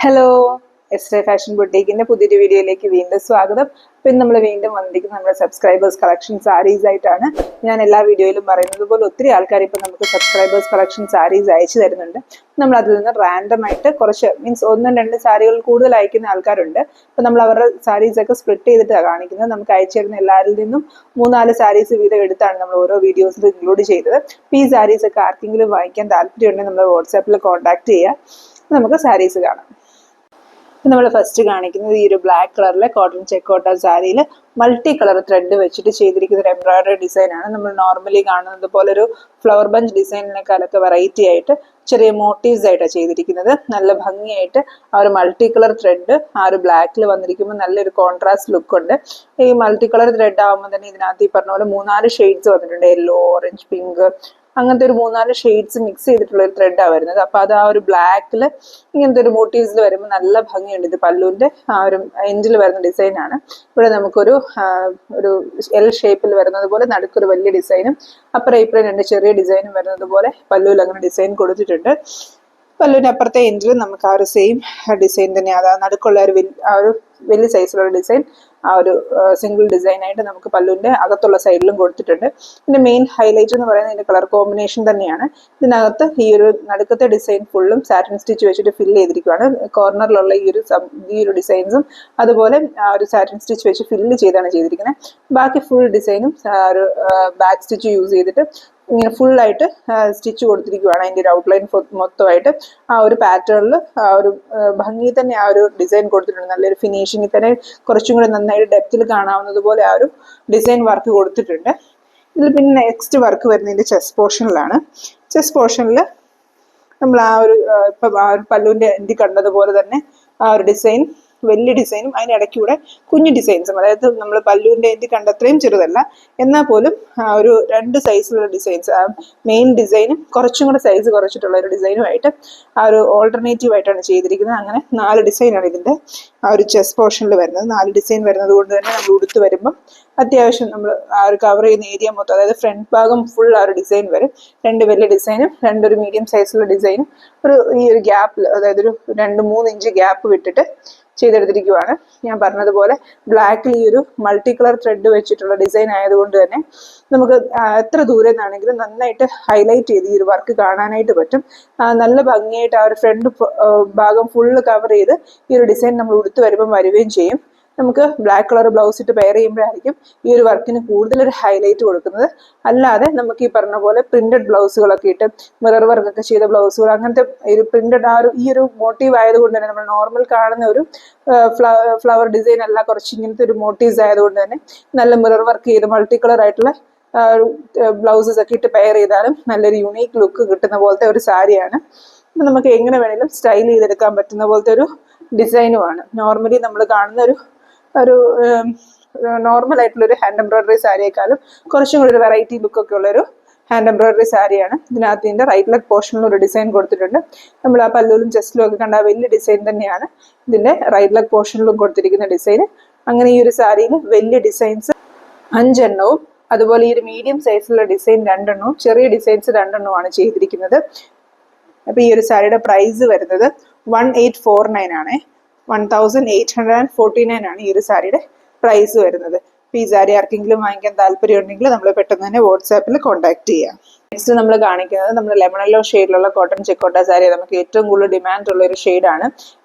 Hello, S fashion ബുട്ടീക്കിന്റെ പുതിയൊരു വീഡിയോയിലേക്ക് വീണ്ടും സ്വാഗതം. പിന്നെ നമ്മൾ വീണ്ടും വന്നിരിക്കുന്നത് നമ്മുടെ സബ്സ്ക്രൈബേഴ്സ് കളക്ഷൻ സാരീസ് ആയിട്ടാണ്. ഞാൻ എല്ലാ വീഡിയോയിലും പറയുന്നത് പോലെ ഒത്തിരി ആൾക്കാർ ഇപ്പം നമുക്ക് സബ്സ്ക്രൈബേഴ്സ് കളക്ഷൻ സാരീസ് അയച്ചു തരുന്നുണ്ട്. നമ്മൾ അതിൽ നിന്ന് റാൻഡം ആയിട്ട് കുറച്ച് മീൻസ് ഒന്നും രണ്ട് സാരികൾ കൂടുതൽ അയക്കുന്ന ആൾക്കാരുണ്ട്. അപ്പം നമ്മൾ അവരുടെ സാരീസ് ഒക്കെ സ്പ്ലിറ്റ് ചെയ്തിട്ടാണ് കാണിക്കുന്നത്. നമുക്ക് അയച്ചു തരുന്ന എല്ലാവരിൽ നിന്നും 3-4 സാരീസ് വീതം എടുത്താണ് നമ്മൾ ഓരോ വീഡിയോസിൽ ഇൻക്ലൂഡ് ചെയ്തത്. അപ്പം ഈ സാരീസ് ഒക്കെ ആർക്കെങ്കിലും വാങ്ങിക്കാൻ താല്പര്യമുണ്ടെങ്കിൽ നമ്മൾ വാട്സാപ്പിൽ കോൺടാക്ട് ചെയ്യുക. നമുക്ക് സാരീസ് കാണാം. നമ്മൾ ഫസ്റ്റ് കാണിക്കുന്നത് ഈ ഒരു ബ്ലാക്ക് കളറിലെ കോട്ടൺ ചെക്കോട്ട സാരിയിൽ മൾട്ടി കളർ ത്രെഡ് വെച്ചിട്ട് ചെയ്തിരിക്കുന്ന ഒരു എംബ്രോയിഡറി ഡിസൈൻ ആണ്. നമ്മൾ നോർമലി കാണുന്നത് പോലെ ഒരു ഫ്ലവർ ബഞ്ച് ഡിസൈനിനേക്കാളൊക്കെ വെറൈറ്റി ആയിട്ട് ചെറിയ മോട്ടീവ്സ് ആയിട്ടാണ് ചെയ്തിരിക്കുന്നത്. നല്ല ഭംഗിയായിട്ട് ആ ഒരു മൾട്ടി കളർ ത്രെഡ് ആ ഒരു ബ്ലാക്കിൽ വന്നിരിക്കുമ്പോൾ നല്ലൊരു കോൺട്രാസ്റ്റ് ലുക്ക് ഉണ്ട്. ഈ മൾട്ടി കളർ ത്രെഡ് ആകുമ്പോൾ തന്നെ ഇതിനകത്ത് ഈ പറഞ്ഞ പോലെ 4 ഷെയ്ഡ്സ് വന്നിട്ടുണ്ട്. യെല്ലോ, ഓറഞ്ച്, പിങ്ക്, അങ്ങനത്തെ ഒരു 4 ഷെയ്ഡ്സ് മിക്സ് ചെയ്തിട്ടുള്ള ഒരു ത്രെഡാണ് വരുന്നത്. അപ്പൊ അത് ആ ഒരു ബ്ലാക്കിൽ ഇങ്ങനത്തെ ഒരു മോട്ടീവ്സിൽ വരുമ്പോൾ നല്ല ഭംഗിയുണ്ട്. ഇത് പല്ലുവിന്റെ ആ ഒരു എൻഡിൽ വരുന്ന ഡിസൈൻ ആണ്. ഇവിടെ നമുക്കൊരു എൽ ഷേപ്പിൽ വരുന്നത് പോലെ നടുക്കൊരു വലിയ ഡിസൈനും അപ്പുറം ഇപ്പുറം 2 ചെറിയ ഡിസൈനും വരുന്നത് പോലെ പല്ലുവിൽ അങ്ങനെ ഡിസൈൻ കൊടുത്തിട്ടുണ്ട്. പല്ലുവിന്റെ അപ്പുറത്തെ എൻഡിൽ നമുക്ക് ആ ഒരു സെയിം ഡിസൈൻ തന്നെ, അതാ നടുക്കുള്ള ഒരു വലിയ സൈസിലുള്ള ഡിസൈൻ ആ ഒരു സിംഗിൾ ഡിസൈൻ ആയിട്ട് നമുക്ക് പല്ലുവിന്റെ അകത്തുള്ള സൈഡിലും കൊടുത്തിട്ടുണ്ട്. ഇതിന്റെ മെയിൻ ഹൈലൈറ്റ് എന്ന് പറയുന്നത് ഇതിന്റെ കളർ കോമ്പിനേഷൻ തന്നെയാണ്. ഇതിനകത്ത് ഈ ഒരു നടുക്കത്തെ ഡിസൈൻ ഫുള്ളും സാറ്റിൻ സ്റ്റിച്ച് വെച്ചിട്ട് ഫില്ല് ചെയ്തിരിക്കുകയാണ്. കോർണറിലുള്ള ഈ ഒരു ഡിസൈൻസും അതുപോലെ ആ ഒരു സാറ്റിൻ സ്റ്റിച്ച് വെച്ച് ഫില്ല് ചെയ്താണ് ചെയ്തിരിക്കുന്നത്. ബാക്കി ഫുൾ ഡിസൈനും ഒരു ബാക്ക് സ്റ്റിച്ച് യൂസ് ചെയ്തിട്ട് ഇങ്ങനെ ഫുള്ളായിട്ട് സ്റ്റിച്ച് കൊടുത്തിരിക്കുകയാണ്. അതിൻ്റെ ഒരു ഔട്ട്ലൈൻ മൊത്തമായിട്ട് ആ ഒരു പാറ്റേണിൽ ആ ഒരു ഭംഗി തന്നെ ആ ഒരു ഡിസൈൻ കൊടുത്തിട്ടുണ്ട്. നല്ലൊരു ഫിനിഷിങ്ങിൽ തന്നെ കുറച്ചും കൂടി നന്നായിട്ട് ഡെപ്തിൽ കാണാവുന്നത് പോലെ ആ ഒരു ഡിസൈൻ വർക്ക് കൊടുത്തിട്ടുണ്ട്. ഇതിൽ പിന്നെ നെക്സ്റ്റ് വർക്ക് വരുന്നതിൻ്റെ ചെസ്റ്റ് പോർഷനിലാണ്. ചെസ്റ്റ് പോർഷനിൽ നമ്മൾ ആ ഒരു ഇപ്പം ആ ഒരു പല്ലുവിൻ്റെ എൻഡിൽ കണ്ടതുപോലെ തന്നെ ആ ഒരു ഡിസൈൻ വലിയ ഡിസൈനും അതിനിടയ്ക്കൂടെ കുഞ്ഞു ഡിസൈൻസും, അതായത് നമ്മൾ പല്ലുവിൻ്റെ എൻഡിൽ കണ്ട അത്രയും ചെറുതല്ല, എന്നാൽ പോലും ഒരു 2 സൈസിലുള്ള ഡിസൈൻസ്, ആ മെയിൻ ഡിസൈനും കുറച്ചും കൂടെ സൈസ് കുറച്ചിട്ടുള്ള ഒരു ഡിസൈനുമായിട്ട് ആ ഒരു ഓൾട്ടർനേറ്റീവ് ആയിട്ടാണ് ചെയ്തിരിക്കുന്നത്. അങ്ങനെ 4 ഡിസൈനാണ് ഇതിൻ്റെ ആ ഒരു ചെസ്റ്റ് പോർഷനിൽ വരുന്നത്. 4 ഡിസൈൻ വരുന്നത് കൊണ്ട് തന്നെ നമ്മൾ ഉടുത്ത് വരുമ്പം അത്യാവശ്യം നമ്മൾ ആ ഒരു കവർ ചെയ്യുന്ന ഏരിയ മൊത്തം, അതായത് ഫ്രണ്ട് ഭാഗം ഫുൾ ആ ഒരു ഡിസൈൻ വരും. 2 വലിയ ഡിസൈനും 2 മീഡിയം സൈസിലുള്ള ഡിസൈനും ഈ ഒരു ഗ്യാപ്പിൽ, അതായത് ഒരു 2-3 ഇഞ്ച് ഗ്യാപ്പ് വിട്ടിട്ട് ചെയ്തെടുത്തിരിക്കുവാണ്. ഞാൻ പറഞ്ഞതുപോലെ ബ്ലാക്കിൽ ഈ ഒരു മൾട്ടി കളർ ത്രെഡ് വെച്ചിട്ടുള്ള ഡിസൈൻ ആയതുകൊണ്ട് തന്നെ നമുക്ക് എത്ര ദൂരെ നിന്നാണെങ്കിലും നന്നായിട്ട് ഹൈലൈറ്റ് ചെയ്ത് ഈ ഒരു വർക്ക് കാണാനായിട്ട് പറ്റും. നല്ല ഭംഗിയായിട്ട് ആ ഒരു ഫ്രണ്ട് ഭാഗം ഫുള്ള് കവർ ചെയ്ത് ഈ ഒരു ഡിസൈൻ നമ്മൾ ഉടുത്ത് വരുമ്പം വരികയും ചെയ്യും. നമുക്ക് ബ്ലാക്ക് കളർ ബ്ലൗസ് ഇട്ട് പെയർ ചെയ്യുമ്പോഴായിരിക്കും ഈ ഒരു വർക്കിന് കൂടുതലൊരു ഹൈലൈറ്റ് കൊടുക്കുന്നത്. അല്ലാതെ നമുക്ക് ഈ പറഞ്ഞ പോലെ പ്രിന്റഡ് ബ്ലൗസുകളൊക്കെ ഇട്ട് മിറർ വർക്കൊക്കെ ചെയ്ത ബ്ലൗസുകൾ, അങ്ങനത്തെ ഒരു പ്രിന്റഡ് ഈ ഒരു മോട്ടീവ് ആയതുകൊണ്ട് തന്നെ നമ്മൾ നോർമൽ കാണുന്ന ഒരു ഫ്ലവർ ഡിസൈൻ അല്ല, കുറച്ച് ഇങ്ങനത്തെ ഒരു മോട്ടീവ്സ് ആയതുകൊണ്ട് തന്നെ നല്ല മിറർ വർക്ക് ചെയ്ത് മൾട്ടി കളർ ആയിട്ടുള്ള ബ്ലൗസസ് ഒക്കെ ഇട്ട് പെയർ ചെയ്താലും നല്ലൊരു യുണീക്ക് ലുക്ക് കിട്ടുന്ന പോലത്തെ ഒരു സാരിയാണ്. അപ്പം നമുക്ക് എങ്ങനെ വേണമെങ്കിലും സ്റ്റൈൽ ചെയ്തെടുക്കാൻ പറ്റുന്ന പോലത്തെ ഒരു ഡിസൈനുമാണ്. നോർമലി നമ്മൾ കാണുന്ന ഒരു നോർമൽ ആയിട്ടുള്ള ഒരു ഹാൻഡ് എംബ്രോയിഡറി സാരിയേക്കാളും കുറച്ചും കൂടി ഒരു വെറൈറ്റി ലുക്കൊക്കെ ഉള്ളൊരു ഹാൻഡ് എംബ്രോയിഡറി സാരിയാണ്. ഇതിനകത്ത് ഇതിൻ്റെ റൈറ്റ് ലെഗ് പോർഷനിൽ ഒരു ഡിസൈൻ കൊടുത്തിട്ടുണ്ട്. നമ്മൾ ആ പല്ലുവിലും ചെസ്റ്റിലും ഒക്കെ കണ്ട വലിയ ഡിസൈൻ തന്നെയാണ് ഇതിൻ്റെ റൈറ്റ് ലെഗ് പോർഷനിലും കൊടുത്തിരിക്കുന്ന ഡിസൈൻ. അങ്ങനെ ഈ ഒരു സാരിയിൽ വലിയ ഡിസൈൻസ് 5 എണ്ണവും അതുപോലെ ഈ ഒരു മീഡിയം സൈസിലുള്ള ഡിസൈൻ 2 എണ്ണവും ചെറിയ ഡിസൈൻസ് 2 എണ്ണവുമാണ് ചെയ്തിരിക്കുന്നത്. അപ്പോൾ ഈ ഒരു സാരിയുടെ പ്രൈസ് വരുന്നത് 1849 ആണ്. 1849 ആണ് ഈ ഒരു സാരിയുടെ പ്രൈസ് വരുന്നത്. അപ്പോൾ ഈ സാരി ആർക്കെങ്കിലും വാങ്ങിക്കാൻ താല്പര്യം ഉണ്ടെങ്കിൽ നമ്മൾ പെട്ടെന്ന് തന്നെ വാട്സാപ്പിൽ കോൺടാക്ട് ചെയ്യാം. നെക്സ്റ്റ് നമ്മൾ കാണിക്കുന്നത് നമ്മൾ ലെമൺ യെല്ലോ ഷെയ്ഡിലുള്ള കോട്ടൺ ചെക്കോട്ട സാരി. നമുക്ക് ഏറ്റവും കൂടുതൽ ഡിമാൻഡ് ഉള്ള ഒരു ഷെയ്ഡാണ്.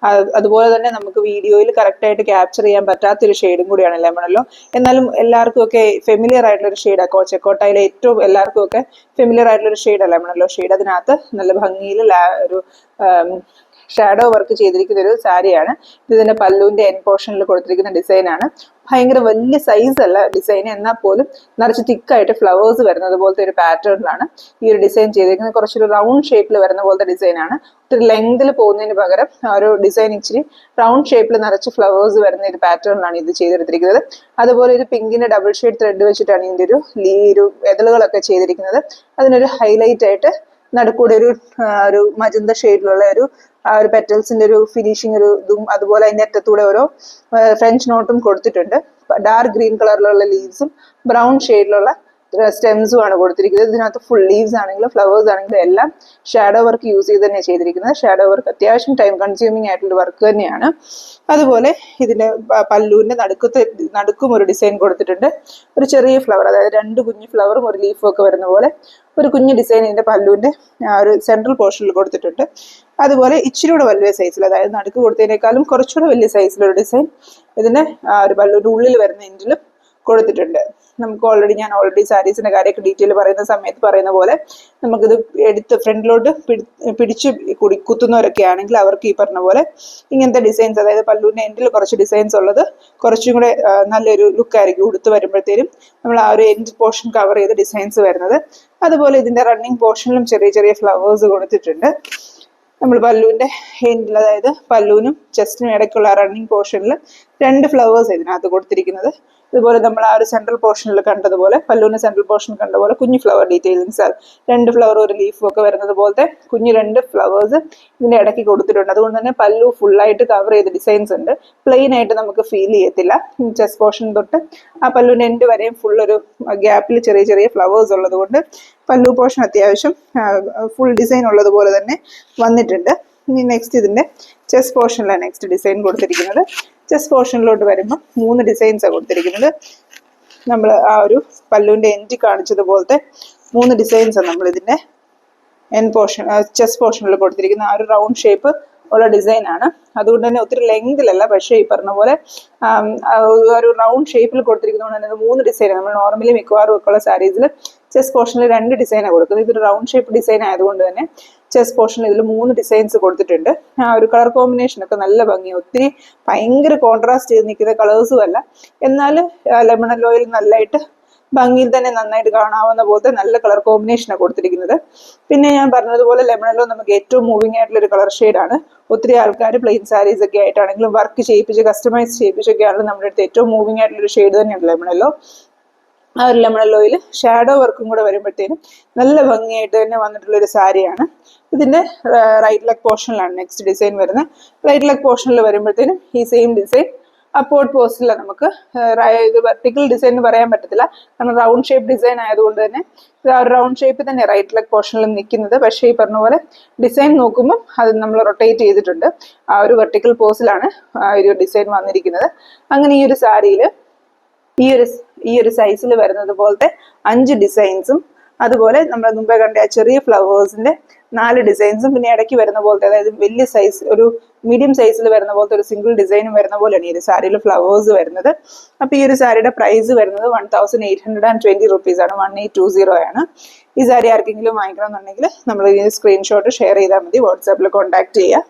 അതുപോലെ തന്നെ നമുക്ക് വീഡിയോയിൽ കറക്റ്റായിട്ട് ക്യാപ്ചർ ചെയ്യാൻ പറ്റാത്തൊരു ഷെയ്ഡും കൂടിയാണ് ലെമൺ യെല്ലോ. എന്നാലും എല്ലാവർക്കും ഒക്കെ ഫെമിലിയർ ആയിട്ടുള്ള ഒരു ഷെയ്ഡാണ്. ചെക്കോട്ടയിലെ ഏറ്റവും എല്ലാവർക്കും ഒക്കെ ഫെമിലിയർ ആയിട്ടുള്ള ഒരു ഷെയ്ഡാണ് ലെമൺ യെല്ലോ ഷെയ്ഡ്. അതിനകത്ത് നല്ല ഭംഗിയിൽ ഒരു ഷാഡോ വർക്ക് ചെയ്തിരിക്കുന്ന ഒരു സാരിയാണ്. ഇതിന്റെ പല്ലുവിന്റെ എൻ പോർഷനിൽ കൊടുത്തിരിക്കുന്ന ഡിസൈനാണ്. ഭയങ്കര വലിയ സൈസ് അല്ല ഡിസൈൻ, എന്നാൽ പോലും നിറച്ച് തിക്കായിട്ട് ഫ്ലവേഴ്സ് വരുന്നത് പോലത്തെ ഒരു പാറ്റേണിലാണ് ഈ ഒരു ഡിസൈൻ ചെയ്തിരിക്കുന്നത്. കുറച്ചൊരു റൗണ്ട് ഷേപ്പിൽ വരുന്ന പോലത്തെ ഡിസൈനാണ്. ഒത്തിരി ലെങ്തിൽ പോകുന്നതിന് പകരം ആ ഒരു ഡിസൈൻ ഇച്ചിരി റൗണ്ട് ഷേപ്പിൽ നിറച്ച് ഫ്ലവേഴ്സ് വരുന്ന ഒരു പാറ്റേണിലാണ് ഇത് ചെയ്തെടുത്തിരിക്കുന്നത്. അതുപോലെ ഒരു പിങ്കിന്റെ ഡബിൾ ഷെയ്ഡ് ത്രെഡ് വെച്ചിട്ടാണ് ഇതിന്റെ ഒരു എതളുകളൊക്കെ ചെയ്തിരിക്കുന്നത്. അതിനൊരു ഹൈലൈറ്റ് ആയിട്ട് നടുക്കൂടെ ഒരു മജന്ത ഷെയ്ഡിലുള്ള ആ ഒരു പെറ്റൽസിന്റെ ഒരു ഫിനിഷിങ് ഒരു ഇതും, അതുപോലെ അതിന്റെ അറ്റത്തൂടെ ഓരോ ഫ്രഞ്ച് നോട്ടും കൊടുത്തിട്ടുണ്ട്. ഡാർക്ക് ഗ്രീൻ കളറിലുള്ള ലീവ്സും ബ്രൗൺ ഷെയ്ഡിലുള്ള സ്റ്റെംസും ആണ് കൊടുത്തിരിക്കുന്നത്. ഇതിനകത്ത് ഫുൾ ലീവ്സ് ആണെങ്കിലും ഫ്ലവേഴ്സ് ആണെങ്കിലും എല്ലാം ഷാഡോ വർക്ക് യൂസ് ചെയ്ത് തന്നെ ചെയ്തിരിക്കുന്നത്. ഷാഡോ വർക്ക് അത്യാവശ്യം ടൈം കൺസ്യൂമിങ് ആയിട്ടുള്ള വർക്ക് തന്നെയാണ്. അതുപോലെ ഇതിന്റെ പല്ലുവിന്റെ നടുക്കും ഒരു ഡിസൈൻ കൊടുത്തിട്ടുണ്ട്. ഒരു ചെറിയ ഫ്ലവർ, അതായത് 2 കുഞ്ഞു ഫ്ലവറും ഒരു ലീഫും ഒക്കെ വരുന്ന പോലെ ഒരു കുഞ്ഞു ഡിസൈൻ ഇതിന്റെ പല്ലുവിന്റെ ഒരു സെൻട്രൽ പോർഷനിൽ കൊടുത്തിട്ടുണ്ട്. അതുപോലെ ഇച്ചിരി കൂടെ വലിയ സൈസിൽ, അതായത് നടുക്ക് കൊടുത്തതിനേക്കാളും കുറച്ചുകൂടെ വലിയ സൈസിലൊരു ഡിസൈൻ ഇതിന്റെ ഒരു പല്ലുവിന്റെ ഉള്ളിൽ വരുന്ന എൻഡിലും കൊടുത്തിട്ടുണ്ട്. നമുക്ക് ഞാൻ ഓൾറെഡി സാരീസിന്റെ കാര്യമൊക്കെ ഡീറ്റെയിൽ പറയുന്ന സമയത്ത് പറയുന്ന പോലെ നമുക്കിത് എടുത്ത് ഫ്രണ്ടിലോട്ട് പിടിച്ച് കുത്തുന്നവരൊക്കെ ആണെങ്കിൽ അവർക്ക് ഈ പറഞ്ഞ പോലെ ഇങ്ങനത്തെ ഡിസൈൻസ്, അതായത് പല്ലുവിന്റെ എൻഡിൽ കുറച്ച് ഡിസൈൻസ് ഉള്ളത് കുറച്ചും കൂടെ നല്ലൊരു ലുക്കായിരിക്കും ഉടുത്ത് വരുമ്പോഴത്തേനും നമ്മൾ ആ ഒരു എൻഡ് പോർഷൻ കവർ ചെയ്ത ഡിസൈൻസ് വരുന്നത്. അതുപോലെ ഇതിന്റെ റണ്ണിങ് പോർഷനിലും ചെറിയ ചെറിയ ഫ്ലവേഴ്സ് കൊടുത്തിട്ടുണ്ട്. നമ്മൾ പല്ലുവിന്റെ എൻഡിൽ, അതായത് പല്ലുവിനും ചെസ്റ്റിനും ഇടയ്ക്കുള്ള റണ്ണിങ് പോർഷനിൽ 2 ഫ്ലവേഴ്സ് ഇതിനകത്ത് കൊടുത്തിരിക്കുന്നത്. അതുപോലെ നമ്മൾ ആ ഒരു സെൻട്രൽ പോർഷനിൽ കണ്ടതുപോലെ, പല്ലുവിന്റെ സെൻട്രൽ പോർഷൻ കണ്ട പോലെ കുഞ്ഞു ഫ്ലവർ ഡീറ്റെയിലിങ്സ്, 2 ഫ്ലവർ ഒരു ലീഫും ഒക്കെ വരുന്നത് പോലത്തെ കുഞ്ഞു 2 ഫ്ലവേഴ്സ് ഇതിന്റെ ഇടയ്ക്ക് കൊടുത്തിട്ടുണ്ട്. അതുകൊണ്ട് തന്നെ പല്ലു ഫുള്ളായിട്ട് കവർ ചെയ്ത ഡിസൈൻസ് ഉണ്ട്. പ്ലെയിൻ ആയിട്ട് നമുക്ക് ഫീൽ ചെയ്യത്തില്ല. ചെസ്റ്റ് പോർഷൻ തൊട്ട് ആ പല്ലുവിന്റെ എൻഡ് വരെയും ഫുൾ ഒരു ഗ്യാപ്പിൽ ചെറിയ ചെറിയ ഫ്ലവേഴ്സ് ഉള്ളത് കൊണ്ട് പല്ലു പോർഷൻ അത്യാവശ്യം ഫുൾ ഡിസൈൻ ഉള്ളതുപോലെ തന്നെ വന്നിട്ടുണ്ട്. ഇനി നെക്സ്റ്റ് ഇതിന്റെ ചെസ്റ്റ് പോർഷനിലാണ് നെക്സ്റ്റ് ഡിസൈൻ കൊടുത്തിരിക്കുന്നത്. ചെസ്റ്റ് പോർഷനിലോട്ട് വരുമ്പോൾ 3 ഡിസൈൻസാണ് കൊടുത്തിരിക്കുന്നത്. നമ്മൾ ആ ഒരു പല്ലുവിന്റെ എൻഡ് കാണിച്ചതുപോലത്തെ 3 ഡിസൈൻസാണ് നമ്മൾ ഇതിന്റെ എൻഡ് പോർഷൻ ചെസ്റ്റ് പോർഷനിൽ കൊടുത്തിരിക്കുന്നത്. ആ ഒരു റൗണ്ട് ഷേപ്പ് ഉള്ള ഡിസൈൻ ആണ്. അതുകൊണ്ട് തന്നെ ഒത്തിരി ലെങ്തിലല്ല, പക്ഷേ ഈ പറഞ്ഞ പോലെ ഒരു റൗണ്ട് ഷേപ്പിൽ കൊടുത്തിരിക്കുന്നതുകൊണ്ട് തന്നെ 3 ഡിസൈൻ. നമ്മൾ നോർമലി മിക്കവാറും ഒക്കെ ഉള്ള സാരീസിൽ ചെസ്റ്റ് പോർഷനിൽ 2 ഡിസൈനാണ് കൊടുക്കുന്നത്. ഇതൊരു റൗണ്ട് ഷേപ്പ് ഡിസൈൻ ആയതുകൊണ്ട് തന്നെ ചെസ്റ്റ് പോർഷനിൽ ഇതിൽ 3 ഡിസൈൻസ് കൊടുത്തിട്ടുണ്ട്. ആ ഒരു കളർ കോമ്പിനേഷൻ ഒക്കെ നല്ല ഭംഗി, ഒത്തിരി ഭയങ്കര കോൺട്രാസ്റ്റ് ചെയ്ത് നിൽക്കുന്ന കളേഴ്സും അല്ല, എന്നാൽ ലെമൺ യെല്ലോയിൽ നല്ലതായിട്ട് ഭംഗിയിൽ തന്നെ നന്നായിട്ട് കാണാവുന്ന പോലത്തെ നല്ല കളർ കോമ്പിനേഷനാണ് കൊടുത്തിരിക്കുന്നത്. പിന്നെ ഞാൻ പറഞ്ഞതുപോലെ ലെമൺ യെല്ലോ നമുക്ക് ഏറ്റവും മൂവിങ് ആയിട്ടുള്ള ഒരു കളർ ഷെയ്ഡാണ്. ഒത്തിരി ആൾക്കാർ പ്ലെയിൻ സാരീസ് ഒക്കെ ആയിട്ടാണെങ്കിലും വർക്ക് ചെയ്യിപ്പിച്ച് കസ്റ്റമൈസ് ചെയ്യിപ്പിച്ചൊക്കെയാണെങ്കിലും നമ്മുടെ അടുത്ത് ഏറ്റവും മൂവിങ് ആയിട്ടുള്ള ഒരു ഷെയ്ഡ് തന്നെയാണ് ലെമൺ യെല്ലോ. ആ ഒരു ലെമൺ യെല്ലോയിൽ ഷാഡോ വർക്കും കൂടെ വരുമ്പോഴത്തേനും നല്ല ഭംഗിയായിട്ട് തന്നെ വന്നിട്ടുള്ള ഒരു സാരിയാണ്. ഇതിന്റെ റൈറ്റ് ലെഗ് പോർഷനിലാണ് നെക്സ്റ്റ് ഡിസൈൻ വരുന്നത്. റൈറ്റ് ലെഗ് പോർഷനിൽ വരുമ്പോഴത്തേനും ഈ സെയിം ഡിസൈൻ അപ്പോർഡ് പോസ്റ്റില്ല. നമുക്ക് ഇത് വെർട്ടിക്കൽ ഡിസൈൻ എന്ന് പറയാൻ പറ്റത്തില്ല, കാരണം റൗണ്ട് ഷേപ്പ് ഡിസൈൻ ആയതുകൊണ്ട് തന്നെ ആ ഒരു റൗണ്ട് ഷേപ്പ് തന്നെ റൈറ്റ് ലെഗ് പോർഷനിൽ നിൽക്കുന്നത്. പക്ഷേ ഈ പറഞ്ഞ പോലെ ഡിസൈൻ നോക്കുമ്പോൾ അത് നമ്മൾ റൊട്ടേറ്റ് ചെയ്തിട്ടുണ്ട്. ആ ഒരു വെർട്ടിക്കൽ പോസിലാണ് ആ ഒരു ഡിസൈൻ വന്നിരിക്കുന്നത്. അങ്ങനെ ഈ ഒരു സാരിയിൽ ഈ ഒരു സൈസിൽ വരുന്നത് പോലത്തെ 5 ഡിസൈൻസും, അതുപോലെ നമ്മൾ മുമ്പേ കണ്ട ആ ചെറിയ ഫ്ലവേഴ്സിന്റെ 4 ഡിസൈൻസും, പിന്നെ ഇടയ്ക്ക് വരുന്ന പോലത്തെ, അതായത് വലിയ സൈസ് ഒരു മീഡിയം സൈസിൽ വരുന്ന പോലത്തെ ഒരു സിംഗിൾ ഡിസൈനും വരുന്ന പോലെയാണ് ഈ ഒരു സാരിയിൽ ഫ്ലവേഴ്സ് വരുന്നത്. അപ്പൊ ഈ ഒരു സാരിയുടെ പ്രൈസ് വരുന്നത് 1820 റുപ്പീസ് ആണ്, 1820 ആണ്. ഈ സാരി ആർക്കെങ്കിലും വാങ്ങിക്കണമെന്നുണ്ടെങ്കിൽ നമ്മൾ ഈ സ്ക്രീൻഷോട്ട് ഷെയർ ചെയ്താൽ മതി, വാട്സാപ്പിൽ കോൺടാക്ട് ചെയ്യുക.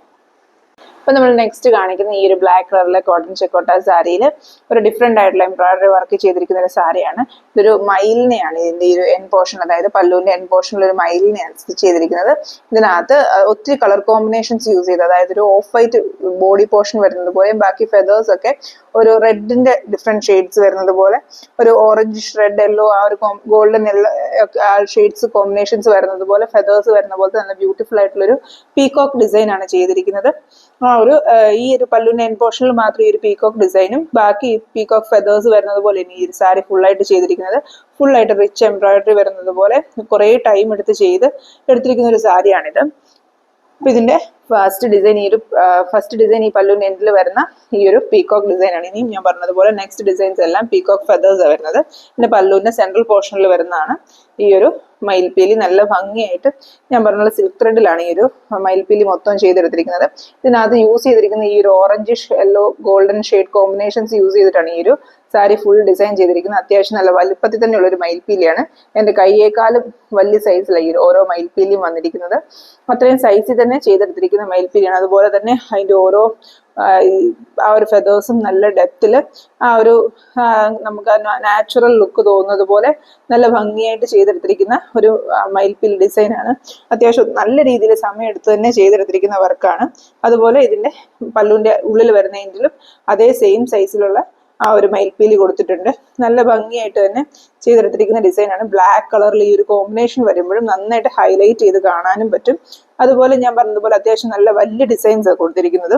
അപ്പൊ നമ്മൾ നെക്സ്റ്റ് കാണിക്കുന്ന ഈ ഒരു ബ്ലാക്ക് കളറിലെ കോട്ടൺ ചെക്കോട്ട സാരിയിൽ ഒരു ഡിഫറെന്റ് ആയിട്ടുള്ള എംബ്രോയിഡറി വർക്ക് ചെയ്തിരിക്കുന്ന ഒരു സാരിയാണ്. ഇതൊരു മയിലിനെയാണ് ഇതിന്റെ ഈ ഒരു എൻ പോർഷൻ, അതായത് പല്ലുവിന്റെ എൻ പോർഷനിൽ ഒരു മയിലിനെയാണ് സ്റ്റിച്ച് ചെയ്തിരിക്കുന്നത്. ഇതിനകത്ത് ഒത്തിരി കളർ കോമ്പിനേഷൻസ് യൂസ് ചെയ്ത്, അതായത് ഒരു ഓഫ് വൈറ്റ് ബോഡി പോർഷൻ വരുന്നത് പോലെ, ബാക്കി ഫെദേഴ്സ് ഒക്കെ ഒരു റെഡിന്റെ ഡിഫറെന്റ് ഷെയ്ഡ്സ് വരുന്നത് പോലെ, ഒരു ഓറഞ്ച് റെഡ് യെല്ലോ, ആ ഒരു ഗോൾഡൻ യെല്ലോ ഷെയ്ഡ്സ് കോമ്പിനേഷൻസ് വരുന്നത് പോലെ, ഫെദേഴ്സ് വരുന്ന പോലത്തെ നല്ല ബ്യൂട്ടിഫുൾ ആയിട്ടുള്ള ഒരു പീകോക്ക് ഡിസൈൻ ആണ് ചെയ്തിരിക്കുന്നത്. ഈ ഒരു പല്ലുവിന്റെ എൻ പോർഷനിൽ മാത്രം ഈ ഒരു പീകോക്ക് ഡിസൈനും ബാക്കി പീകോക്ക് ഫെദേഴ്സ് വരുന്നത് പോലെ ഈ ഒരു സാരി ഫുള്ളായിട്ട് ചെയ്തിരിക്കുന്നത്. ഫുള്ളായിട്ട് റിച്ച് എംബ്രോയിഡറി വരുന്നത് പോലെ കുറേ ടൈം എടുത്തിരിക്കുന്ന ഒരു സാരിയാണിത്. അപ്പൊ ഇതിന്റെ ഫസ്റ്റ് ഡിസൈൻ ഈ പല്ലുവിന്റെ എൻഡിൽ വരുന്ന ഈ ഒരു പീകോക്ക് ഡിസൈൻ ആണ്. ഇനിയും ഞാൻ പറഞ്ഞതുപോലെ നെക്സ്റ്റ് ഡിസൈൻസ് എല്ലാം പീകോക്ക് ഫെദേഴ്സ് വരുന്നത്. പിന്നെ പല്ലുവിന്റെ സെൻട്രൽ പോർഷനിൽ വരുന്നതാണ് ഈ ഒരു മയിൽപ്പീലി. നല്ല ഭംഗിയായിട്ട് ഞാൻ പറഞ്ഞ സിൽക്ക് ത്രെഡിലാണ് ഈ ഒരു മയിൽപ്പീലി മൊത്തം ചെയ്തെടുത്തിരിക്കുന്നത്. ഇതിനകത്ത് യൂസ് ചെയ്തിരിക്കുന്ന ഈ ഒരു orangish yellow golden shade combinations use ചെയ്തിട്ടാണ് ഈ ഒരു സാരി ഫുൾ ഡിസൈൻ ചെയ്തിരിക്കുന്നത്. അത്യാവശ്യം നല്ല വലുപ്പത്തിൽ തന്നെയുള്ള ഒരു മയിൽപ്പീലിയാണ്. എൻ്റെ കൈയേക്കാളും വലിയ സൈസിലാണ് ഈ ഓരോ മയിൽപ്പീലിയും വന്നിരിക്കുന്നത്. അത്രയും സൈസിൽ തന്നെ ചെയ്തെടുത്തിരിക്കുന്ന മയിൽപ്പീലിയാണ്. അതുപോലെ തന്നെ അതിൻ്റെ ഓരോ ആ ഒരു ഫെദേഴ്സും നല്ല ഡെപ്തില് ആ ഒരു നമുക്ക് നാച്ചുറൽ ലുക്ക് തോന്നുന്നത് പോലെ നല്ല ഭംഗിയായിട്ട് ചെയ്തെടുത്തിരിക്കുന്ന ഒരു മയിൽപ്പീലി ഡിസൈനാണ്. അത്യാവശ്യം നല്ല രീതിയിൽ സമയം എടുത്ത് തന്നെ ചെയ്തെടുത്തിരിക്കുന്ന വർക്കാണ്. അതുപോലെ ഇതിന്റെ പല്ലുവിന്റെ ഉള്ളിൽ വരുന്നതിലും അതേ സെയിം സൈസിലുള്ള ആ ഒരു മയിൽപ്പീലി കൊടുത്തിട്ടുണ്ട്. നല്ല ഭംഗിയായിട്ട് തന്നെ ചെയ്തെടുത്തിരിക്കുന്ന ഡിസൈനാണ്. ബ്ലാക്ക് കളറിൽ ഈ ഒരു കോമ്പിനേഷൻ വരുമ്പോഴും നന്നായിട്ട് ഹൈലൈറ്റ് ചെയ്ത് കാണാനും പറ്റും. അതുപോലെ ഞാൻ പറഞ്ഞതുപോലെ അത്യാവശ്യം നല്ല വലിയ ഡിസൈൻസ് ആണ് കൊടുത്തിരിക്കുന്നത്.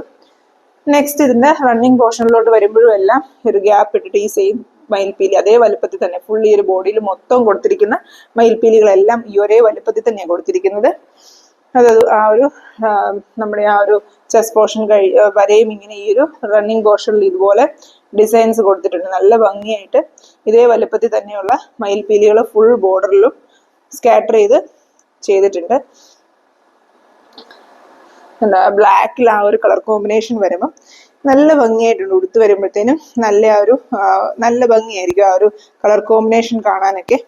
നെക്സ്റ്റ് ഇതിന്റെ റണ്ണിങ് പോർഷനിലോട്ട് വരുമ്പോഴും എല്ലാം ഒരു ഗ്യാപ്പ് ഇട്ടിട്ട് ഈ സെയിം മയിൽപ്പീലി അതേ വലുപ്പത്തിൽ തന്നെ ഫുൾ ഈ ഒരു ബോഡിയിൽ മൊത്തം കൊടുത്തിരിക്കുന്ന മയിൽപ്പീലികളെല്ലാം ഈ ഒരേ വലുപ്പത്തിൽ തന്നെയാണ് കൊടുത്തിരിക്കുന്നത്. അത് ആ ഒരു നമ്മുടെ ആ ഒരു ചെസ്റ്റ് പോർഷൻ വരെയും ഇങ്ങനെ ഈ ഒരു റണ്ണിങ് പോർഷനിൽ ഇതുപോലെ ഡിസൈൻസ് കൊടുത്തിട്ടുണ്ട്. നല്ല ഭംഗിയായിട്ട് ഇതേ വലുപ്പത്തിൽ തന്നെയുള്ള മയിൽപ്പീലികൾ ഫുൾ ബോർഡറിലും സ്കാറ്റർ ചെയ്തിട്ടുണ്ട്. എന്താ ബ്ലാക്കിൽ ആ ഒരു കളർ കോമ്പിനേഷൻ വരുമ്പോൾ നല്ല ഭംഗിയായിട്ടുണ്ട്. ഉടുത്ത് വരുമ്പോഴത്തേനും നല്ല ഭംഗിയായിരിക്കും ആ ഒരു കളർ കോമ്പിനേഷൻ കാണാനൊക്കെ.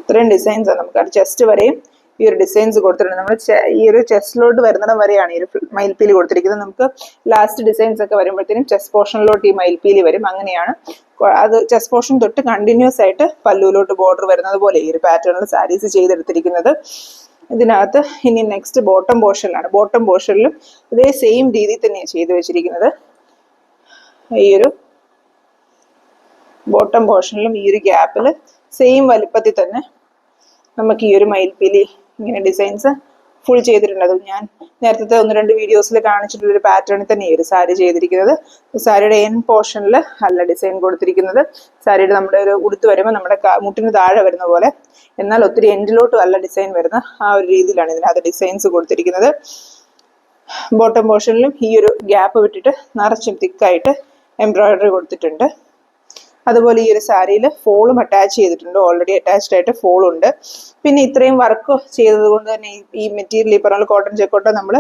ഇത്രയും ഡിസൈൻസ് ആണ് നമുക്ക് ചെസ്റ്റ് വരെയും ഈ ഒരു ഡിസൈൻസ് കൊടുത്തിട്ടുണ്ട്. നമ്മൾ ഈ ഒരു ചെസ്റ്റിലോട്ട് വരുന്നിടം വരെയാണ് ഈ ഒരു മയിൽപ്പീലി കൊടുത്തിരിക്കുന്നത്. നമുക്ക് ലാസ്റ്റ് ഡിസൈൻസ് ഒക്കെ വരുമ്പോഴത്തേനും ചെസ്റ്റ് പോർഷനിലോട്ട് ഈ മയിൽപ്പീലി വരും. അങ്ങനെയാണ് അത് ചെസ്റ്റ് പോർഷൻ തൊട്ട് കണ്ടിന്യൂസ് ആയിട്ട് പല്ലുവിലോട്ട് ബോർഡർ വരുന്നത് പോലെ ഈ ഒരു പാറ്റേണിൽ സാരീസ് ചെയ്തെടുത്തിരിക്കുന്നത്. ഇതിനകത്ത് ഇനി നെക്സ്റ്റ് ബോട്ടം പോർഷനിലാണ്. ബോട്ടം പോർഷനിലും ഇതേ സെയിം രീതിയിൽ തന്നെയാണ് ചെയ്തു വെച്ചിരിക്കുന്നത്. ഈ ഒരു ബോട്ടം പോർഷനിലും ഈ ഒരു ഗ്യാപ്പിൽ സെയിം വലിപ്പത്തിൽ തന്നെ നമുക്ക് ഈ ഒരു മയിൽപ്പീലി ഇങ്ങനെ ഡിസൈൻസ് ഫുൾ ചെയ്തിട്ടുണ്ട്. അത് ഞാൻ നേരത്തെ 1-2 വീഡിയോസിൽ കാണിച്ചിട്ടുള്ളൊരു പാറ്റേണിൽ തന്നെ ഈ ഒരു സാരി ചെയ്തിരിക്കുന്നത്. സാരിയുടെ എൻ പോർഷനിൽ അല്ല ഡിസൈൻ കൊടുത്തിരിക്കുന്നത്. സാരിയുടെ നമ്മുടെ ഒരു ഉടുത്ത് വരുമ്പോൾ നമ്മുടെ മുട്ടിന് താഴെ വരുന്ന പോലെ, എന്നാൽ ഒത്തിരി എൻഡിലോട്ടും അല്ല ഡിസൈൻ വരുന്ന ആ ഒരു രീതിയിലാണ് ഇതിനകത്ത് ഡിസൈൻസ് കൊടുത്തിരിക്കുന്നത്. ബോട്ടം പോർഷനിലും ഈ ഒരു ഗ്യാപ്പ് വിട്ടിട്ട് നിറച്ചും തിക്കായിട്ട് എംബ്രോയിഡറി കൊടുത്തിട്ടുണ്ട്. അതുപോലെ ഈ ഒരു സാരിയിൽ ഫോളും അറ്റാച്ച് ചെയ്തിട്ടുണ്ട്. ഓൾറെഡി അറ്റാച്ച്ഡ് ആയിട്ട് ഫോളുണ്ട്. പിന്നെ ഇത്രയും വർക്ക് ചെയ്തത് കൊണ്ട് തന്നെ ഈ മെറ്റീരിയൽ ഈ പറഞ്ഞ കോട്ടൺ ചെക്കോട്ട നമ്മൾ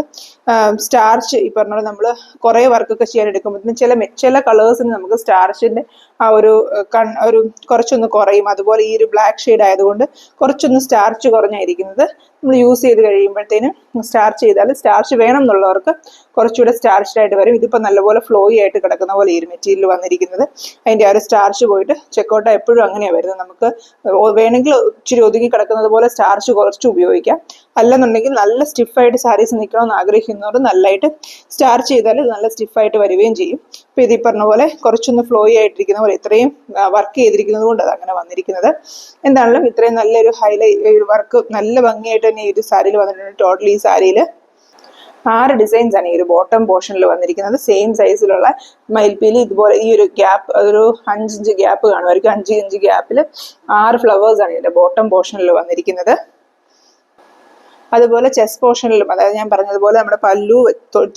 സ്റ്റാർച്ച് ഈ പറഞ്ഞ നമ്മൾ കുറേ വർക്കൊക്കെ ചെയ്യാൻ എടുക്കുമ്പോഴത്തേനും ചില കളേഴ്സിന് നമുക്ക് സ്റ്റാർച്ചിന്റെ ആ ഒരു കുറച്ചൊന്ന് കുറയും. അതുപോലെ ഈ ഒരു ബ്ലാക്ക് ഷെയ്ഡ് ആയതുകൊണ്ട് കുറച്ചൊന്ന് സ്റ്റാർച്ച് കുറഞ്ഞായിരിക്കുന്നത്. നമ്മൾ യൂസ് ചെയ്ത് കഴിയുമ്പോഴത്തേനും സ്റ്റാർച്ച് ചെയ്താൽ സ്റ്റാർച്ച് വേണം എന്നുള്ളവർക്ക് കുറച്ചുകൂടെ സ്റ്റാർച്ച്ഡ് ആയിട്ട് വരും. ഇതിപ്പോൾ നല്ലപോലെ ഫ്ലോയി ആയിട്ട് കിടക്കുന്ന പോലെ ഈ ഒരു മെറ്റീരിയൽ വന്നിരിക്കുന്നത്. അതിൻ്റെ ആ ഒരു സ്റ്റാർച്ച് പോയിട്ട് ചെക്കോട്ട എപ്പോഴും അങ്ങനെയാണ് വരുന്നത്. നമുക്ക് വേണമെങ്കിൽ ഇച്ചിരി ഒതുങ്ങി കിടക്കുന്നത് പോലെ സ്റ്റാർച്ച് കുറച്ച് ഉപയോഗിക്കാം. അല്ലെന്നുണ്ടെങ്കിൽ നല്ല സ്റ്റിഫായിട്ട് സാരീസ് നിൽക്കണമെന്ന് ആഗ്രഹിക്കുന്നവർ നല്ലതായിട്ട് സ്റ്റാർച്ച് ചെയ്താൽ നല്ല സ്റ്റിഫായിട്ട് വരികയും ചെയ്യും. ഇപ്പം ഇത് ഈ പറഞ്ഞ പോലെ കുറച്ചൊന്ന് ഫ്ലോയി ആയിട്ടിരിക്കുന്ന പോലെ ഇത്രയും വർക്ക് ചെയ്തിരിക്കുന്നത് കൊണ്ട് അത് അങ്ങനെ വന്നിരിക്കുന്നത്. എന്താണെങ്കിലും ഇത്രയും നല്ലൊരു വർക്ക് നല്ല ഭംഗിയായിട്ട് തന്നെ ഈ ഒരു സാരിയിൽ വന്നിട്ടുണ്ട്. ടോട്ടൽ ഈ സാരിയിൽ 6 ഡിസൈൻസ് ആണ് ഈ ഒരു ബോട്ടം പോർഷനിൽ വന്നിരിക്കുന്നത്. സെയിം സൈസിലുള്ള മയിൽപ്പീലി ഇതുപോലെ ഈ ഒരു ഗ്യാപ്പ് ഒരു 5 ഇഞ്ച് ഗ്യാപ്പ് കാണുമായിരിക്കും. 5 ഇഞ്ച് ഗ്യാപ്പിൽ 6 ഫ്ലവേഴ്സ് ആണ് ഇതിന്റെ ബോട്ടം പോർഷനിൽ വന്നിരിക്കുന്നത്. അതുപോലെ ചെസ്റ്റ് പോർഷനിലും, അതായത് ഞാൻ പറഞ്ഞതുപോലെ നമ്മുടെ പല്ലു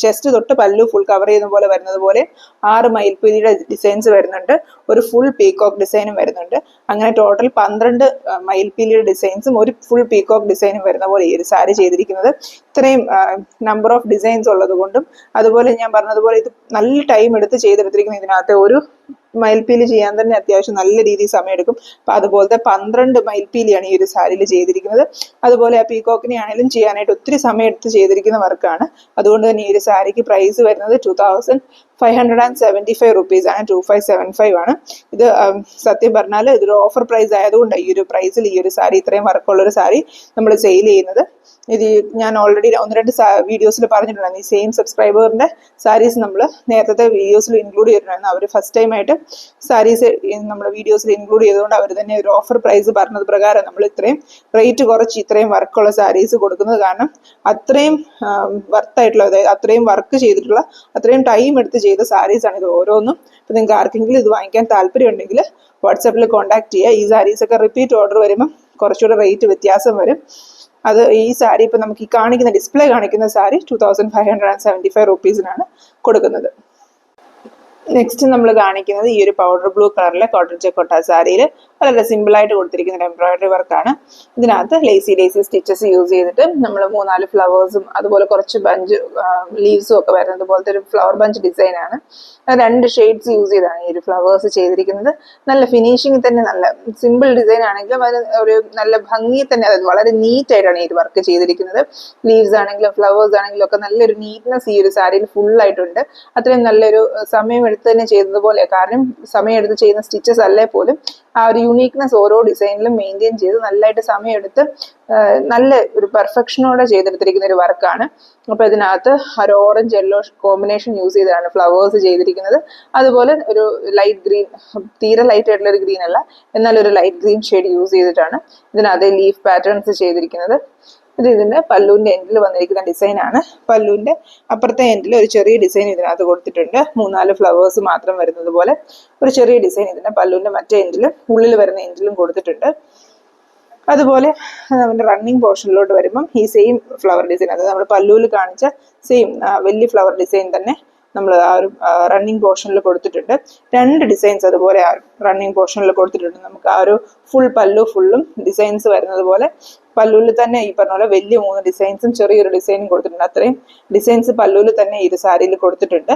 ചെസ്റ്റ് തൊട്ട് പല്ലു ഫുൾ കവർ ചെയ്യുന്ന പോലെ വരുന്നത് പോലെ 6 മയിൽപ്പീലിയുടെ ഡിസൈൻസ് വരുന്നുണ്ട്. ഒരു ഫുൾ പീകോക്ക് ഡിസൈനും വരുന്നുണ്ട്. അങ്ങനെ ടോട്ടൽ 12 മയിൽപ്പീലിയുടെ ഡിസൈൻസും ഒരു ഫുൾ പീകോക്ക് ഡിസൈനും വരുന്ന പോലെ ഈ ഒരു സാരി ചെയ്തിരിക്കുന്നത്. ഇത്രയും നമ്പർ ഓഫ് ഡിസൈൻസ് ഉള്ളത് കൊണ്ടും അതുപോലെ ഞാൻ പറഞ്ഞതുപോലെ ഇത് നല്ല ടൈം എടുത്ത് ചെയ്തെടുത്തിരിക്കുന്ന ഇതിനകത്ത് ഒരു മയിൽപ്പീലി ചെയ്യാൻ തന്നെ അത്യാവശ്യം നല്ല രീതിയിൽ സമയമെടുക്കും. അപ്പൊ അതുപോലത്തെ 12 മയിൽപ്പീലിയാണ് ഈ ഒരു സാരിയിൽ ചെയ്തിരിക്കുന്നത്. അതുപോലെ ആ പീകോക്കിനെ ആണെങ്കിലും ചെയ്യാനായിട്ട് ഒത്തിരി സമയം എടുത്ത് ചെയ്തിരിക്കുന്ന വർക്കാണ്. അതുകൊണ്ട് തന്നെ ഈ ഒരു സാരിക്ക് പ്രൈസ് വരുന്നത് 2575 rupees ആണ്. 2575 ആണ്. ഇത് സത്യം പറഞ്ഞാൽ ഇതൊരു ഓഫർ പ്രൈസ് ആയതുകൊണ്ട് ഈ ഒരു പ്രൈസിൽ ഈ ഒരു സാരി ഇത്രയും വർക്കുള്ളൊരു സാരി നമ്മൾ സെയിൽ ചെയ്യുന്നത്. ഇത് ഞാൻ ഓൾറെഡി 1-2 വീഡിയോസിൽ പറഞ്ഞിട്ടുണ്ടായിരുന്നു. ഈ സെയിം സബ്സ്ക്രൈബറിന്റെ സാരീസ് നമ്മൾ നേരത്തെ വീഡിയോസിൽ ഇൻക്ലൂഡ് ചെയ്തിട്ടുണ്ടായിരുന്നു. അവർ ഫസ്റ്റ് ടൈം ആയിട്ട് സാരീസ് നമ്മുടെ വീഡിയോസിൽ ഇൻക്ലൂഡ് ചെയ്തുകൊണ്ട് അവർ തന്നെ ഒരു ഓഫർ പ്രൈസ് പറഞ്ഞത് പ്രകാരം നമ്മൾ ഇത്രയും റേറ്റ് കുറച്ച് ഇത്രയും വർക്കുള്ള സാരീസ് കൊടുക്കുന്നത്. കാരണം അത്രയും വർത്തായിട്ടുള്ള, അതായത് അത്രയും വർക്ക് ചെയ്തിട്ടുള്ള, അത്രയും ടൈം എടുത്ത് ചെയ്ത സാരീസ് ആണ് ഇത് ഓരോന്നും. ഇപ്പം നിങ്ങൾക്ക് ആർക്കെങ്കിലും ഇത് വാങ്ങിക്കാൻ താല്പര്യം ഉണ്ടെങ്കിൽ വാട്സാപ്പിൽ കോൺടാക്ട് ചെയ്യുക. ഈ സാരീസ് ഒക്കെ റിപ്പീറ്റ് ഓർഡർ വരുമ്പോൾ കുറച്ചുകൂടെ റേറ്റ് വ്യത്യാസം വരും. അത് ഈ സാരി ഇപ്പം നമുക്ക് ഈ കാണിക്കുന്ന ഡിസ്പ്ലേ കാണിക്കുന്ന സാരി 2575 rupees-നാണ് കൊടുക്കുന്നത്. നെക്സ്റ്റ് നമ്മൾ കാണിക്കുന്നത് ഈ ഒരു പൗഡർ ബ്ലൂ കളറിലെ കോട്ടൺ ചെക്കോട്ട സാരിയിൽ വളരെ സിമ്പിൾ ആയിട്ട് കൊടുത്തിരിക്കുന്ന ഒരു എംബ്രോയിഡറി വർക്കാണ്. ഇതിനകത്ത് ലേസി സ്റ്റിച്ചസ് യൂസ് ചെയ്തിട്ട് നമ്മൾ 3-4 ഫ്ലവേഴ്സും അതുപോലെ കുറച്ച് ബഞ്ച് ലീവ്സും ഒക്കെ വരുന്നത് പോലത്തെ ഒരു ഫ്ലവർ ബഞ്ച് ഡിസൈൻ ആണ്. 2 ഷെയ്ഡ്സ് യൂസ് ചെയ്താണ് ഈ ഒരു ഫ്ലവേഴ്സ് ചെയ്തിരിക്കുന്നത്. നല്ല ഫിനിഷിങ് തന്നെ, നല്ല സിമ്പിൾ ഡിസൈൻ ആണെങ്കിലും അത് ഒരു നല്ല ഭംഗി തന്നെ, അതായത് വളരെ നീറ്റ് ആയിട്ടാണ് ഈ ഒരു വർക്ക് ചെയ്തിരിക്കുന്നത്. ലീവ്സ് ആണെങ്കിലും ഫ്ലവേഴ്സ് ആണെങ്കിലും ഒക്കെ നല്ലൊരു നീറ്റ്നെസ് ഈ ഒരു സാരിയിൽ ഫുൾ ആയിട്ടുണ്ട്. അത്രയും നല്ലൊരു സമയം എടുത്ത് തന്നെ ചെയ്തതുപോലെ, കാരണം സമയം എടുത്ത് ചെയ്യുന്ന സ്റ്റിച്ചസ് അല്ലേ പോലും ആ ഒരു യുണീക്നെസ് ഓരോ ഡിസൈനിലും മെയിൻറ്റെയിൻ ചെയ്ത് നല്ലതായിട്ട് സമയമെടുത്ത് നല്ല ഒരു പെർഫെക്ഷനോടെ ചെയ്തെടുത്തിരിക്കുന്ന ഒരു വർക്കാണ്. അപ്പൊ ഇതിനകത്ത് ഒരു ഓറഞ്ച് യെല്ലോ കോമ്പിനേഷൻ യൂസ് ചെയ്താണ് ഫ്ലവേഴ്സ് ചെയ്തിരിക്കുന്നത്. അതുപോലെ ഒരു ലൈറ്റ് ഗ്രീൻ, തീരെ ലൈറ്റ് ആയിട്ടുള്ള ഒരു ഗ്രീൻ അല്ല, എന്നാൽ ഒരു ലൈറ്റ് ഗ്രീൻ ഷെയ്ഡ് യൂസ് ചെയ്തിട്ടാണ് ഇതിനകത്ത് ലീഫ് പാറ്റേൺസ് ചെയ്തിരിക്കുന്നത്. ഇത് ഇതിന്റെ പല്ലുവിന്റെ എൻഡിൽ വന്നിരിക്കുന്ന ഡിസൈനാണ്. പല്ലുവിന്റെ അപ്പുറത്തെ എൻഡിൽ ഒരു ചെറിയ ഡിസൈൻ ഇതിനകത്ത് കൊടുത്തിട്ടുണ്ട്. 3-4 ഫ്ലവേഴ്സ് മാത്രം വരുന്നത് പോലെ ഒരു ചെറിയ ഡിസൈൻ ഇതിന്റെ പല്ലുവിന്റെ മറ്റേ എൻഡിലും ഉള്ളിൽ വരുന്ന എൻഡിലും കൊടുത്തിട്ടുണ്ട്. അതുപോലെ നമ്മുടെ റണ്ണിങ് പോർഷനിലോട്ട് വരുമ്പം ഈ സെയിം ഫ്ലവർ ഡിസൈൻ, അതായത് നമ്മൾ പല്ലുവിൽ കാണിച്ച സെയിം വലിയ ഫ്ലവർ ഡിസൈൻ തന്നെ നമ്മൾ ആ ഒരു റണ്ണിങ് പോർഷനിൽ കൊടുത്തിട്ടുണ്ട്. 2 ഡിസൈൻസ് അതുപോലെ ആ റണ്ണിങ് പോർഷനിൽ കൊടുത്തിട്ടുണ്ട്. നമുക്ക് ആ ഒരു ഫുൾ പല്ലു ഫുള്ളും ഡിസൈൻസ് വരുന്നത് പോലെ പല്ലുവിൽ തന്നെ ഈ പറഞ്ഞ പോലെ വലിയ 3 ഡിസൈൻസും ചെറിയൊരു ഡിസൈനും കൊടുത്തിട്ടുണ്ട്. അത്രയും ഡിസൈൻസ് പല്ലുവിൽ തന്നെ ഈ സാരിയിൽ കൊടുത്തിട്ടുണ്ട്.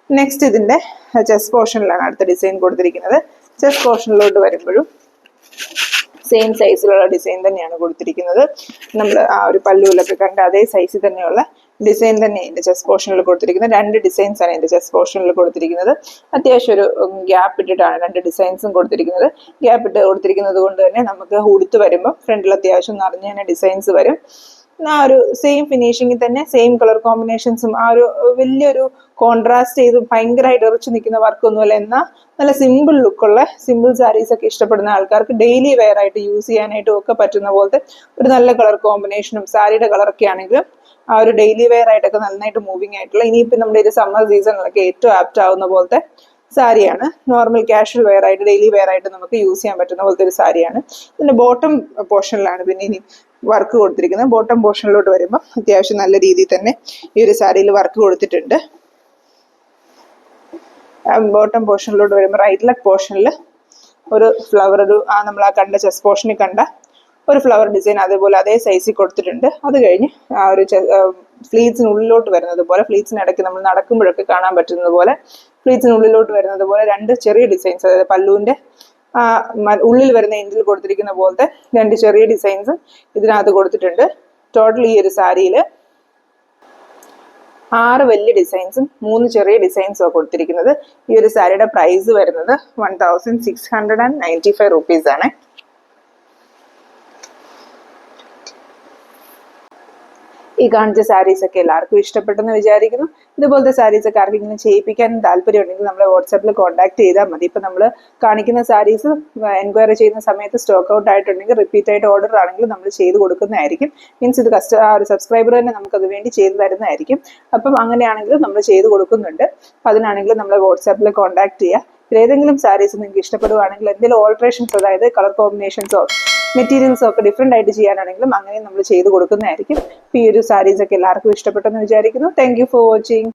നെക്സ്റ്റ് ഇതിന്റെ ചെസ്റ്റ് പോർഷനിലാണ് അടുത്ത ഡിസൈൻ കൊടുത്തിരിക്കുന്നത്. ചെസ്റ്റ് പോർഷനിലോട്ട് വരുമ്പോഴും സെയിം സൈസിലുള്ള ഡിസൈൻ തന്നെയാണ് കൊടുത്തിരിക്കുന്നത്. നമ്മൾ ആ ഒരു പല്ലുവിലൊക്കെ കണ്ട അതേ സൈസിൽ തന്നെയുള്ള ഡിസൈൻ തന്നെ ഇതിന്റെ ചെസ്റ്റ് പോർഷനിൽ കൊടുത്തിരിക്കുന്നത്. 2 ഡിസൈൻസ് ആണ് ഇതിന്റെ ചെസ്റ്റ് പോർഷനിൽ കൊടുത്തിരിക്കുന്നത്. അത്യാവശ്യം ഒരു ഗ്യാപ്പ് ഇട്ടിട്ടാണ് 2 ഡിസൈൻസും കൊടുത്തിരിക്കുന്നത്. ഗ്യാപ്പ് ഇട്ട് കൊടുത്തിരിക്കുന്നത് കൊണ്ട് തന്നെ നമുക്ക് ഉടുത്ത് വരുമ്പോൾ ഫ്രണ്ടിൽ അത്യാവശ്യം നിറഞ്ഞ തന്നെ ഡിസൈൻസ് വരും. ആ ഒരു സെയിം ഫിനിഷിങ്ങിൽ തന്നെ സെയിം കളർ കോമ്പിനേഷൻസും ആ ഒരു വലിയൊരു കോൺട്രാസ്റ്റ് ചെയ്ത് ഭയങ്കരമായിട്ട് ഇറച്ചു നിൽക്കുന്ന വർക്കൊന്നുമല്ല, എന്നാൽ നല്ല സിമ്പിൾ ലുക്കുള്ള സിമ്പിൾ സാരീസ് ഒക്കെ ഇഷ്ടപ്പെടുന്ന ആൾക്കാർക്ക് ഡെയിലി വെയർ ആയിട്ട് യൂസ് ചെയ്യാനായിട്ടും ഒക്കെ പറ്റുന്ന പോലത്തെ ഒരു നല്ല കളർ കോമ്പിനേഷനും സാരിയുടെ കളറൊക്കെ ആണെങ്കിലും ആ ഒരു ഡെയിലി വെയർ ആയിട്ടൊക്കെ നന്നായിട്ട് മൂവിങ് ആയിട്ടുള്ള, ഇനിയിപ്പോൾ നമ്മുടെ ഒരു സമ്മർ സീസണിലൊക്കെ ഏറ്റവും ആപ്റ്റ് ആവുന്ന പോലത്തെ സാരിയാണ്. നോർമൽ കാഷ്വൽ വെയർ ആയിട്ട് ഡെയിലി വെയർ ആയിട്ട് നമുക്ക് യൂസ് ചെയ്യാൻ പറ്റുന്ന പോലത്തെ ഒരു സാരിയാണ്. ഇതിന്റെ ബോട്ടം പോർഷനിലാണ് പിന്നെ ഇനി വർക്ക് കൊടുത്തിരിക്കുന്നത്. ബോട്ടം പോർഷനിലോട്ട് വരുമ്പോൾ അത്യാവശ്യം നല്ല രീതിയിൽ തന്നെ ഈ ഒരു സാരിയിൽ വർക്ക് കൊടുത്തിട്ടുണ്ട്. ബോട്ടം പോർഷനിലോട്ട് വരുമ്പോൾ റൈറ്റ് ലെഗ് പോർഷനിൽ ഒരു ഫ്ലവർ, ഒരു നമ്മൾ ആ കണ്ട ചെസ്റ്റ് പോർഷനിൽ കണ്ട ഒരു ഫ്ലവർ ഡിസൈൻ അതേപോലെ അതേ സൈസിൽ കൊടുത്തിട്ടുണ്ട്. അത് കഴിഞ്ഞ് ആ ഒരു ഫ്ലീറ്റ്സിനുള്ളിലോട്ട് വരുന്നത് പോലെ, ഫ്ലീറ്റ്സിനിടയ്ക്ക് നമ്മൾ നടക്കുമ്പോഴൊക്കെ കാണാൻ പറ്റുന്നത് പോലെ ഫ്ലീറ്റ്സിനുള്ളിലോട്ട് വരുന്നത് പോലെ 2 ചെറിയ ഡിസൈൻസ്, അതായത് പല്ലുവിന്റെ ഉള്ളിൽ വരുന്ന എൻഡിൽ കൊടുത്തിരിക്കുന്ന പോലത്തെ 2 ചെറിയ ഡിസൈൻസും ഇതിനകത്ത് കൊടുത്തിട്ടുണ്ട്. ടോട്ടൽ ഈ ഒരു സാരിയിൽ 6 വലിയ ഡിസൈൻസും 3 ചെറിയ ഡിസൈൻസും ആണ് കൊടുത്തിരിക്കുന്നത്. ഈ ഒരു സാരിയുടെ പ്രൈസ് വരുന്നത് 1695 rupees ആണ്. ഈ കാണിച്ച സാരീസ് ഒക്കെ എല്ലാവർക്കും ഇഷ്ടപ്പെട്ടെന്ന് വിചാരിക്കുന്നു. ഇതുപോലത്തെ സാരീസ് ഒക്കെ ആർക്കെങ്കിലും ചെയ്യിപ്പിക്കാൻ താല്പര്യം ഉണ്ടെങ്കിൽ നമ്മളെ വാട്സാപ്പിൽ കോൺടാക്ട് ചെയ്താൽ മതി. ഇപ്പം നമ്മൾ കാണിക്കുന്ന സാരീസ് എൻക്വയറി ചെയ്യുന്ന സമയത്ത് സ്റ്റോക്ക് ഔട്ട് ആയിട്ടുണ്ടെങ്കിൽ റിപ്പീറ്റ് ആയിട്ട് ഓർഡർ ആണെങ്കിൽ നമ്മൾ ചെയ്ത് കൊടുക്കുന്നതായിരിക്കും. മീൻസ് ഇത് ഒരു സബ്സ്ക്രൈബർ തന്നെ നമുക്കത് വേണ്ടി ചെയ്ത് തരുന്നതായിരിക്കും. അപ്പം അങ്ങനെയാണെങ്കിലും നമ്മൾ ചെയ്ത് കൊടുക്കുന്നുണ്ട്. അപ്പം അതിനാണെങ്കിലും നമ്മളെ വാട്സാപ്പിൽ കോൺടാക്ട് ചെയ്യുക. ഏതെങ്കിലും സാരീസ് നിങ്ങൾക്ക് ഇഷ്ടപ്പെടുവാണെങ്കിൽ എന്തെങ്കിലും ഓൾട്രേഷൻസ്, അതായത് കളർ കോമ്പിനേഷൻസോ മെറ്റീരിയൽസോ ഒക്കെ ഡിഫറെൻ്റ് ആയിട്ട് ചെയ്യാനാണെങ്കിലും അങ്ങനെ നമ്മൾ ചെയ്ത് കൊടുക്കുന്നതായിരിക്കും. ഈ ഒരു സാരീസ് ഒക്കെ എല്ലാവർക്കും ഇഷ്ടപ്പെട്ടെന്ന് വിചാരിക്കുന്നു. Thank you for watching.